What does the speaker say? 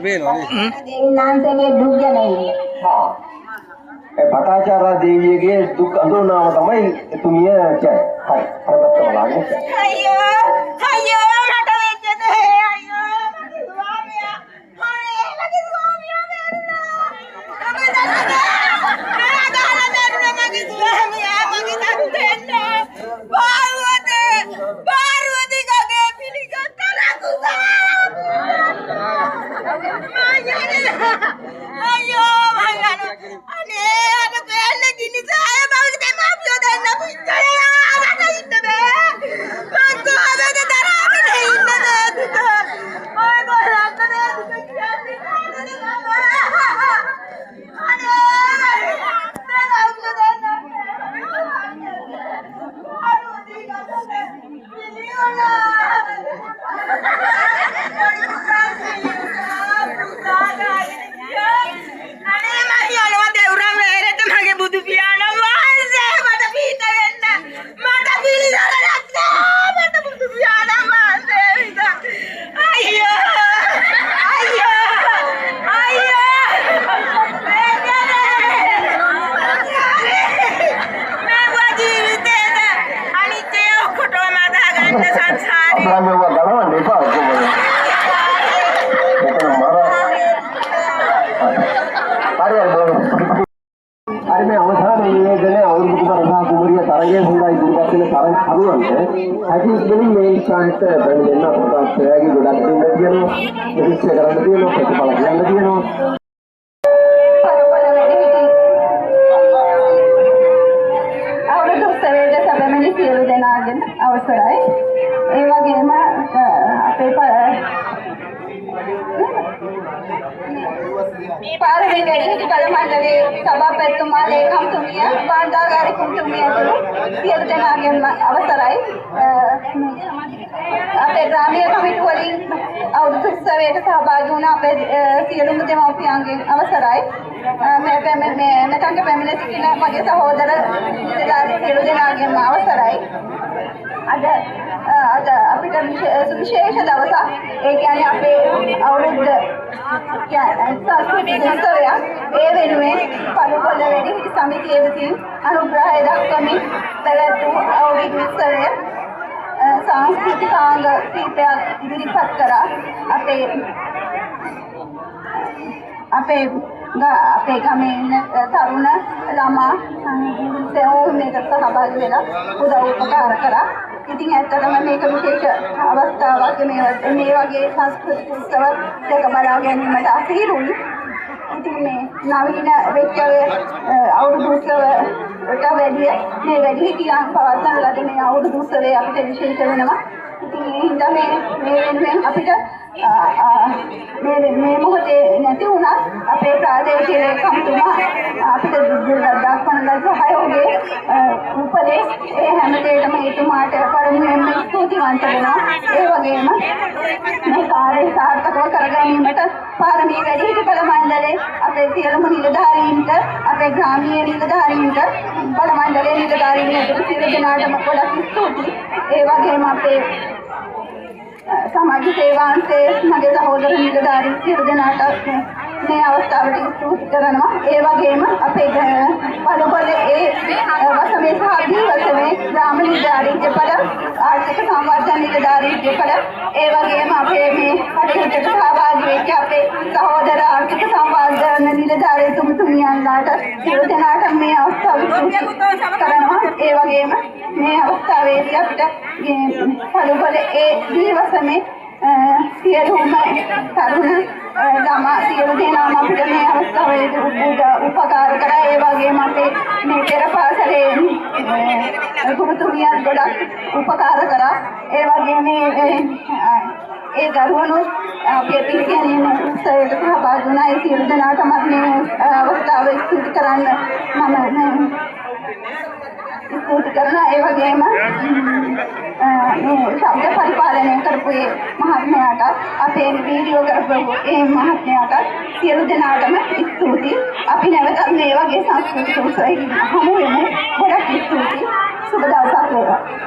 පේනවනේ. දෙවියන්ගේ දුක් ගැන ඉන්නේ. හා ඒ පටාචාරා දේවියගේ දුක් අඳුරනම තමයි එතුමිය කියන්නේ. හරි. අර පැත්ත බලන්න. අයියෝ අයියෝ රට වෙච්ච දේ අයියෝ මගේ ස්වාමියා අනේ මගේ ස්වාමියා පාර්වති ගගේ පිළිගත්ත රකුසා අයියෝ මංගන අනේ අද බැල්ල ගිනිසාය බවද මාපියෝ දෙන්න පිටේ ආවට ඉන්න බෑ කොහොමද තරහගෙන ඉන්නද ඔය ගොල්ලන්ට නේද කියන්නේ මේ අවසාන නිවේදනයේ අවුරුදු කුමාරසා කුමරිය තරගයේ හොඳයි දුරපත් වෙන තරග හරුවන්ට ඇති ඉක්මනින් මේ ස්ථානයට බැරි දෙන්න අපට ප්‍රයෝගී ගොඩක් දෙන්න තියෙනවා ප්‍රතික්ෂේප කරන්න තියෙනවා ප්‍රතිඵල කියන්න තියෙනවා අවුරුදු උත්සවයේ සැබෑමනි සියලු දෙනාගෙන් අවසරයි ඒ වගේම අපේ පාර්ලිමේන්තු වැඩිහිටි කළ මණ්ඩලයේ සභාපතිතුමා ලේකම්තුමිය භාණ්ඩාගාරිකතුමිය ඇතුළු සියලු දෙනාගෙන් අවසරයි අපේ ග්‍රාමීය කමිටු වලින් අවුරුදු උත්සවයට සහභාගී වුණ අපේ සියලුම දෙමව්පියන්ගෙන් අවසරයි මෙතනට පැමිණ සිටින මගේ සහෝදර සියලු දෙනාගෙන් අවසරයි අද අපිට විශේෂ දවසක් ඒ කියන්නේ අපේ අවුරුද්ද සංස්කෘතික උත්සවයක් ඒ වෙනුවෙන් පළුකොල්ල වැඩිහිටි සමිතිය විසින් අනුග්‍රහය දක්වමින් පැවැත්වූ අවුරුදු උත්සවය සංස්කෘතිකාංග කීපයක් ඉදිරිපත් කරා අපේ ගමේ ඉන්න තරුණ ළමා මේකට සහභාගී වෙලා උදව් උපකාර කරා. ඉතින් ඇත්තටම මේක විශේෂ අවස්ථාවක් මේ වගේ සංස්කෘතික උත්සව දෙක බලා ගැනීමට අසීරුයි. ඉතින් මේ නවීන වෙච්ච අවුරුදු උත්සවයට වැඩිය මේ වැඩිහිටියන් පවත්වන ලද මේ අවුරුදු උත්සවය අපිට විශේෂ වෙනවා. ඉතින් ඒ හින්දා මේ වෙනුවෙන් අපිට මේ මොහොතේ නැති වුණත් අපේ ප්‍රාදේශීය ලේකම්තුමා අපිට දක්වන ලද සහයෝගයේ උපදෙස් ඒ හැම දෙයකම එතුමාට පරිමෙන්ම ස්තුතිවන්ත වෙනවා. ඒ වගේම මේ කාර්යය සාර්ථකව කරගැනීමට පාරමී වැඩිහිටි කළ මණ්ඩලයේ අපේ සියලුම නිලධාරීන්ට අපේ ග්‍රාමීය නිලධාරීන්ට බල මණ්ඩලයේ නිලධාරීන් ඇතුළු සියලු දෙනාටම ගොඩක් ස්තුතියි. ඒ වගේම අපේ සමාජ සේවාංශයේ මගේ සහෝදර නිලධාරීන් සියලු දෙනාට මේ අවස්ථාවට ස්තුති කරනවා. ඒ වගේම අපේ පළුකොල්ලේ වසමේ සහ දීවසමේ ග්‍රාම නිලධාරීන් දෙපළ ආර්ථික සංවර්ධන නිලධාරීන් දෙපළ ඒ වගේම අපේ මේ කටයුත්තට සහභාගී වෙච්ච අපේ සහෝදර ආර්ථික සංවර්ධන නිලධාරීන් තුමියන්ලාට සියලු දෙනාට මේ අවස්ථාව කරනවා. ඒ වගේම මේ අවස්ථාවේදී අපිට පළුකොල්ලේ දීවසමේ සියලුම තරුණ ළමා සියලු දෙනාම අපිට මේ අවස්ථාවේදී උපකාර කරා. ඒ වගේම අපේ මේ පෙර පාසලේ ගුරුතුමියන් ගොඩක් උපකාර කරා. ඒ වගේම ඒ දරුවනුත් අපේ පිළිගැනීම උත්සවයට සහභාගී වුණා. ඒ සියලු දෙනාටම මේ අවස්ථාව ස්තුති කරන්න මම ස්තුති කරනවා. ඒ වගේම මේ ශබ්ද පරිපාලනය කරපු මහත්මයාට අපේ වීඩියෝ කරපු ඒ මහත්මයාට සියලු දෙනාටම ස්තුතියි. අපි නැවතත් මේ වගේ සංස්කෘතික උත්සවයක හමු වෙමු. ගොඩක් ස්තුතියි. සුබ දවසක් වේවා.